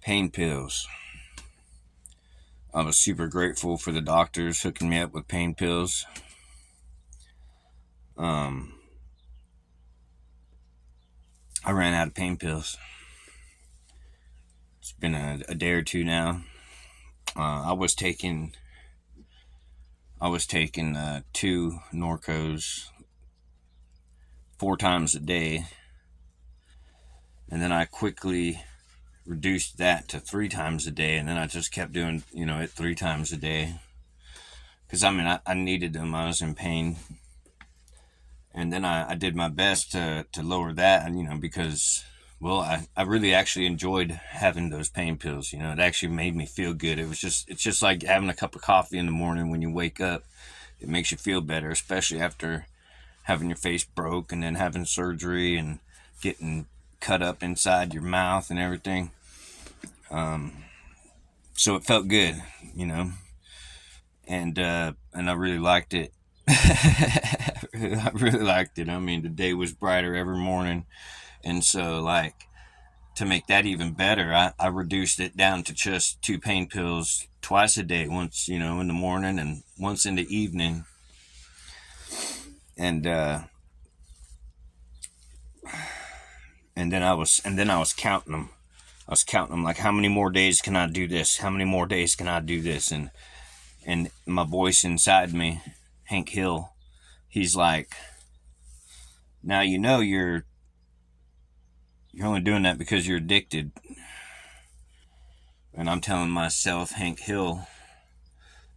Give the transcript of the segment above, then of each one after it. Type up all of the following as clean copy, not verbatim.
Pain pills. I was super grateful for the doctors hooking me up with pain pills. Um, I ran out of pain pills. It's been a day or two now. I was taking two Norcos 4 times a day, and then I quickly reduced that to 3 times a day, and then I just kept doing it 3 times a day because I needed them. I was in pain, and then I did my best to lower that, because well, I really actually enjoyed having those pain pills. It actually made me feel good. It's just like having a cup of coffee in the morning when you wake up. It makes you feel better, especially after having your face broke and then having surgery and getting cut up inside your mouth and everything. So it felt good, and I really liked it. I really liked it. I mean, the day was brighter every morning, and so to make that even better, I reduced it down to just 2 pain pills twice a day, once in the morning and once in the evening, and then I was counting them. I was counting them, like, how many more days can I do this? How many more days can I do this? And my voice inside me, Hank Hill, he's like, now you're only doing that because you're addicted. And I'm telling myself, Hank Hill,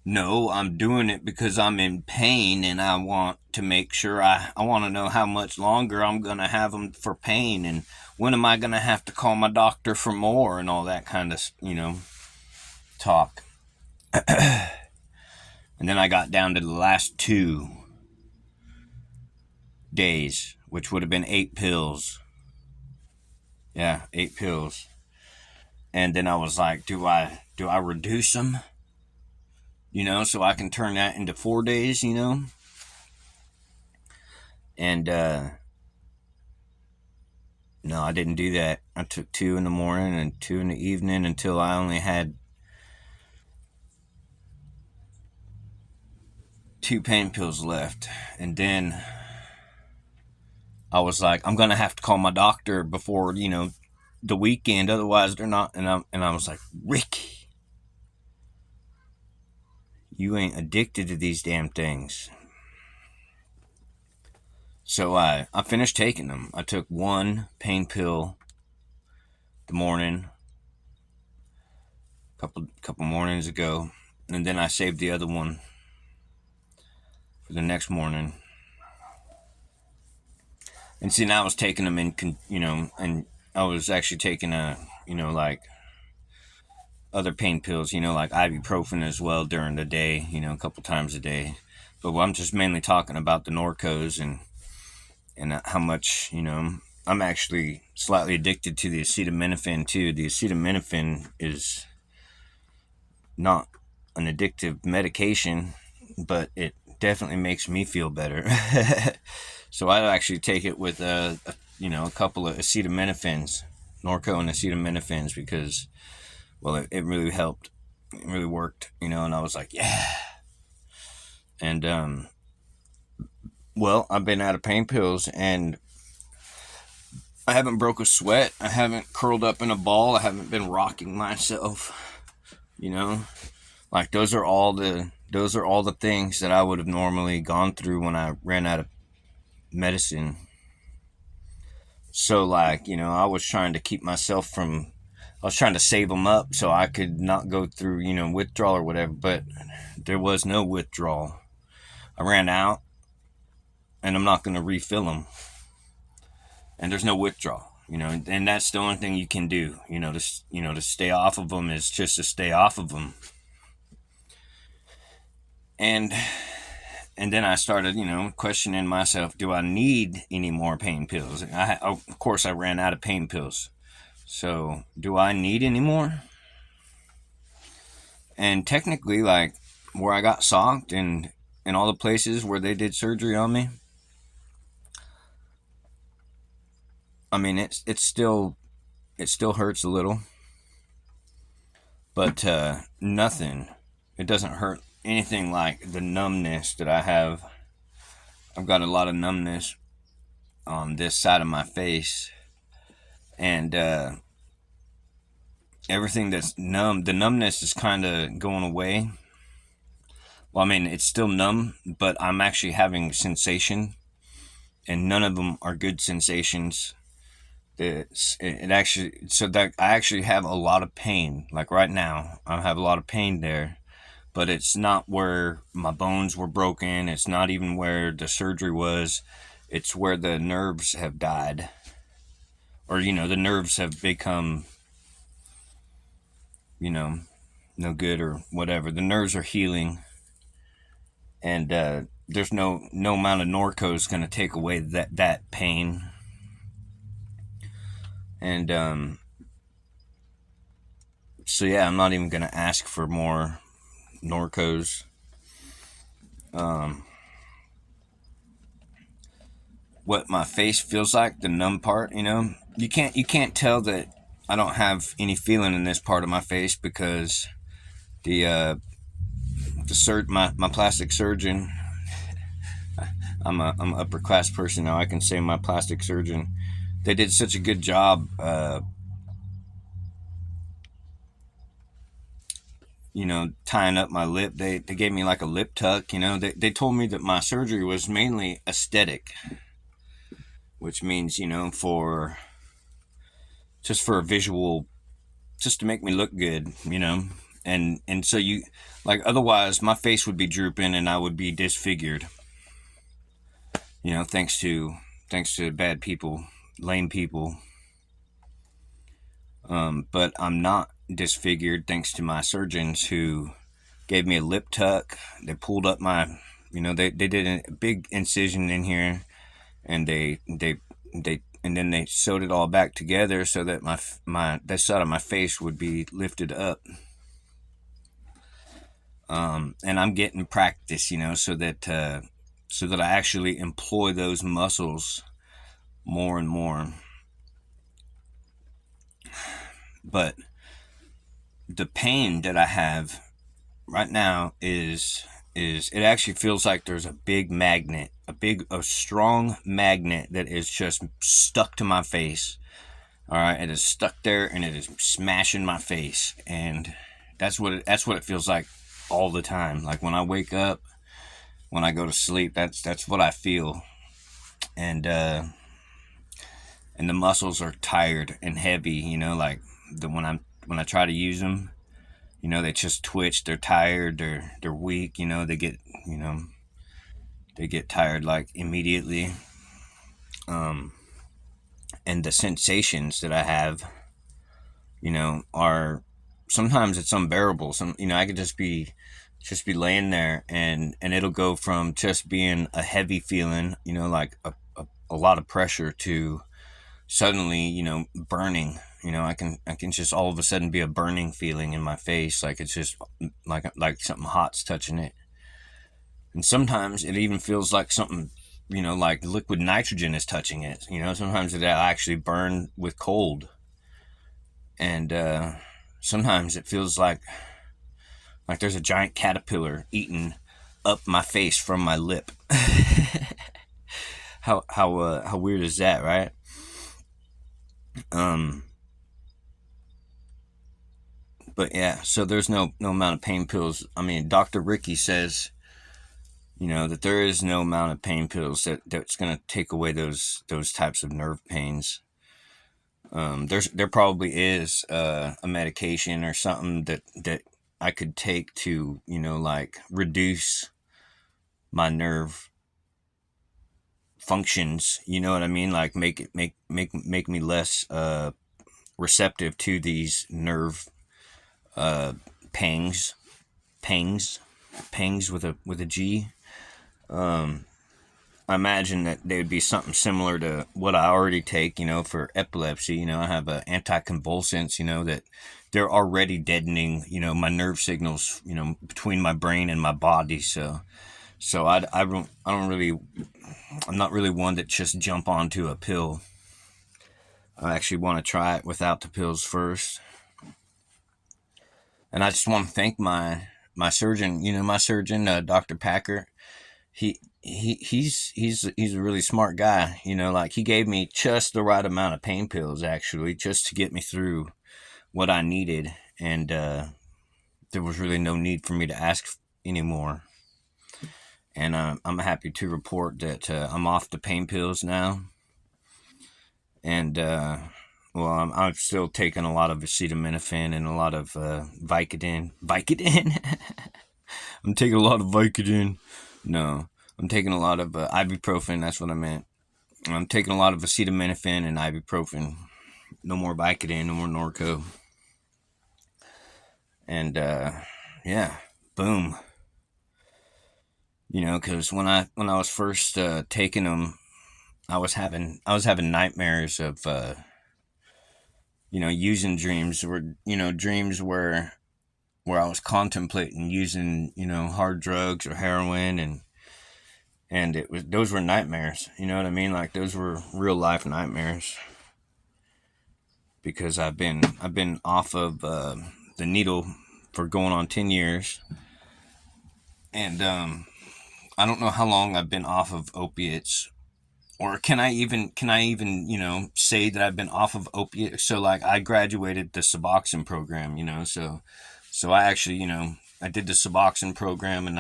no, I'm doing it because I'm in pain, and I want to make sure I want to know how much longer I'm going to have them for pain, and when am I going to have to call my doctor for more, and all that kind of, talk. And then I got down to the last 2 days, which would have been 8 pills. Yeah, 8 pills. And then I was like, do I reduce them? So I can turn that into 4 days, And no, I didn't do that. I took 2 in the morning and 2 in the evening until I only had 2 pain pills left. And then I was like, I'm gonna have to call my doctor before, the weekend, otherwise they're not. And I was like, Ricky, you ain't addicted to these damn things. So I finished taking them. I took 1 pain pill the morning, couple mornings ago, and then I saved the other one for the next morning. And see, now I was taking them and I was actually taking like other pain pills, like ibuprofen as well during the day, a couple times a day. But I'm just mainly talking about the Norcos and how much, I'm actually slightly addicted to the acetaminophen too. The acetaminophen is not an addictive medication, but it definitely makes me feel better. So I actually take it with a couple of acetaminophen, Norco and acetaminophen, because, well, it really helped. It really worked, and I was like, yeah. And well, I've been out of pain pills, and I haven't broke a sweat. I haven't curled up in a ball. I haven't been rocking myself. Like, those are all the things that I would have normally gone through when I ran out of medicine. So, like, I was trying to keep myself from, I was trying to save them up so I could not go through, withdrawal or whatever, but there was no withdrawal. I ran out, and I'm not going to refill them. And there's no withdrawal, and that's the only thing you can do, to stay off of them, is just to stay off of them. And then I started, questioning myself, do I need any more pain pills? Of course, I ran out of pain pills. So, do I need any more? And technically, like, where I got socked and all the places where they did surgery on me, I mean, it still hurts a little. but nothing. It doesn't hurt anything like the numbness that I have. I've got a lot of numbness on this side of my face, and everything that's numb, the numbness is kind of going away. Well, I mean, it's still numb, but I'm actually having sensation, and none of them are good sensations. It actually, so that I actually have a lot of pain. Like right now, I have a lot of pain there, but it's not where my bones were broken. It's not even where the surgery was. It's where the nerves have died, or the nerves have become, no good or whatever. The nerves are healing, and there's no amount of Norco going to take away that pain. And so yeah, I'm not even going to ask for more Norcos. What my face feels like, the numb part, you can't tell that I don't have any feeling in this part of my face, because my plastic surgeon, I'm an upper class person now. I can say my plastic surgeon, they did such a good job, tying up my lip. They gave me like a lip tuck. They told me that my surgery was mainly aesthetic, which means, for a visual, just to make me look good, and so otherwise my face would be drooping and I would be disfigured, thanks to bad people, lame people. But I'm not disfigured thanks to my surgeons, who gave me a lip tuck. They pulled up my, they did a big incision in here, and they and then they sewed it all back together so that that side of my face would be lifted up. And I'm getting practice, so that I actually employ those muscles more and more. But the pain that I have right now is it actually feels like there's a big magnet, a strong magnet that is just stuck to my face. All right, it is stuck there and it is smashing my face, and that's what it feels like all the time. Like when I wake up, when I go to sleep, that's what I feel, and the muscles are tired and heavy. Like when I try to use them, they just twitch. They're tired. They're weak. They get tired like immediately. And the sensations that I have, are sometimes it's unbearable. I could just be laying there, and it'll go from just being a heavy feeling, like a lot of pressure, to suddenly, burning. I can just all of a sudden be a burning feeling in my face, like it's just like something hot's touching it. And sometimes it even feels like something, like liquid nitrogen is touching it. Sometimes it'll actually burn with cold. And sometimes it feels like there's a giant caterpillar eating up my face from my lip. How weird is that, right? But yeah, so there's no amount of pain pills. I mean, Dr. Ricky says, that there is no amount of pain pills that's going to take away those types of nerve pains. There probably is a medication or something that I could take to, reduce my nerve functions. You know what I mean? Like make me less receptive to these nerve pangs with a G. I imagine that they would be something similar to what I already take, for epilepsy. I have anticonvulsants, that they're already deadening, my nerve signals, between my brain and my body. So I'm not really one that just jump onto a pill. I actually want to try it without the pills first. And I just want to thank my surgeon. My surgeon, Dr. Packer. He's a really smart guy. Like he gave me just the right amount of pain pills, actually, just to get me through what I needed, and there was really no need for me to ask anymore. And I'm happy to report that I'm off the pain pills now, and well, I'm still taking a lot of acetaminophen and a lot of Vicodin. Vicodin. I'm taking a lot of Vicodin. No, I'm taking a lot of ibuprofen. That's what I meant. I'm taking a lot of acetaminophen and ibuprofen. No more Vicodin. No more Norco. And yeah, boom. Because when I was first taking them, I was having nightmares of using dreams, dreams where I was contemplating using hard drugs or heroin, and those were nightmares. You know what I mean? Like those were real life nightmares, because I've been off of the needle for going on 10 years, and I don't know how long I've been off of opiates, or can I even say that I've been off of opiates? So like I graduated the Suboxone program, so I actually I did the Suboxone program, and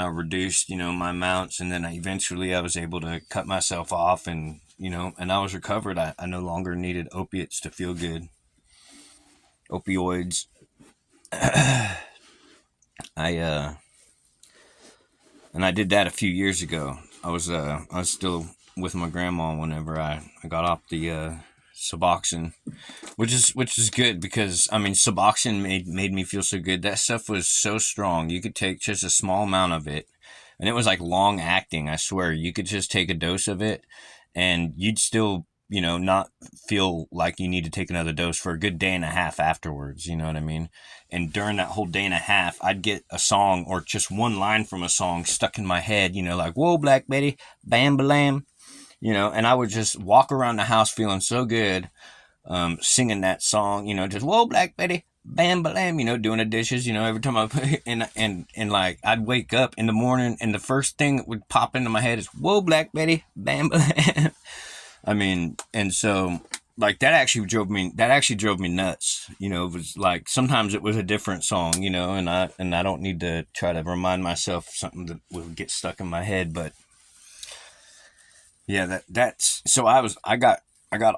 I reduced my amounts, and then eventually I was able to cut myself off, and and I was recovered. I no longer needed opiates to feel good. Opioids. I and I did that a few years ago. I was still with my grandma whenever I got off the Suboxone, which is good, because I mean Suboxone made me feel so good. That stuff was so strong. You could take just a small amount of it, and it was like long acting. I swear, you could just take a dose of it, and you'd still not feel like you need to take another dose for a good day and a half afterwards. You know what I mean? And during that whole day and a half, I'd get a song or just one line from a song stuck in my head, like, whoa, Black Betty, bam, balam, and I would just walk around the house feeling so good, singing that song, just, whoa, Black Betty, bam, balam, doing the dishes, every time I put and like, I'd wake up in the morning, and the first thing that would pop into my head is, whoa, Black Betty, bam, balam. I mean, and so like that actually drove me nuts. It was like sometimes it was a different song, and I don't need to try to remind myself something that would get stuck in my head, but yeah, that's so I got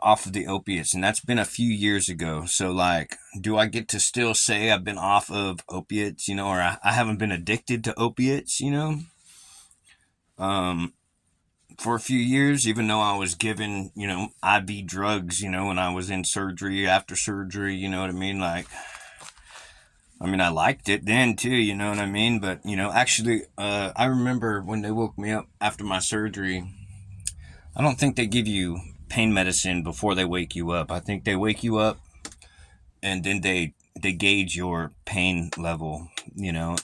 off of the opiates, and that's been a few years ago. So like, do I get to still say I've been off of opiates, or I haven't been addicted to opiates, for a few years, even though I was given, IV drugs, when I was in surgery, after surgery, you know what I mean? Like, I mean, I liked it then too, you know what I mean? But, actually, I remember when they woke me up after my surgery, I don't think they give you pain medicine before they wake you up. I think they wake you up, and then they gauge your pain level,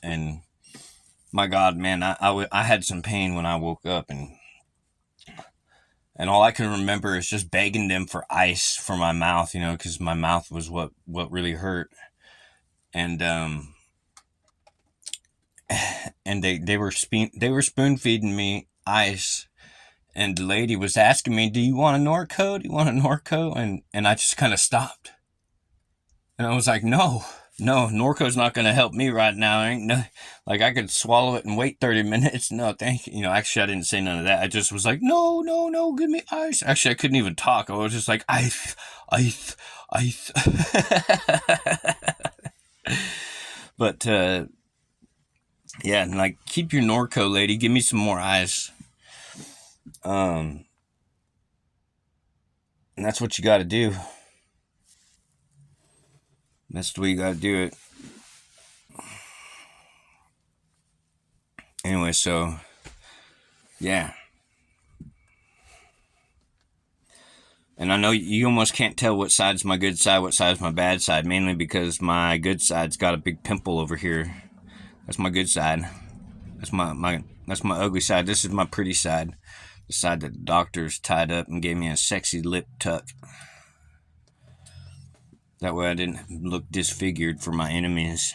and my God, man, I had some pain when I woke up, and all I can remember is just begging them for ice for my mouth, because my mouth was what really hurt. And and they were spoon feeding me ice, and the lady was asking me, "Do you want a Norco? Do you want a Norco?" And I just kind of stopped, and I was like, "No, Norco's not going to help me right now. Ain't no, like I could swallow it and wait 30 minutes. No, thank you." Actually, I didn't say none of that. I just was like, no, give me ice. Actually, I couldn't even talk. I was just like, ice. But, yeah, like, keep your Norco, lady. Give me some more ice. And that's what you got to do. That's the way you got to do it. Anyway, so, yeah. And I know you almost can't tell what side's my good side, what side's my bad side, mainly because my good side's got a big pimple over here. That's my good side. That's my ugly side. This is my pretty side. The side that the doctors tied up and gave me a sexy lip tuck. That way I didn't look disfigured for my enemies.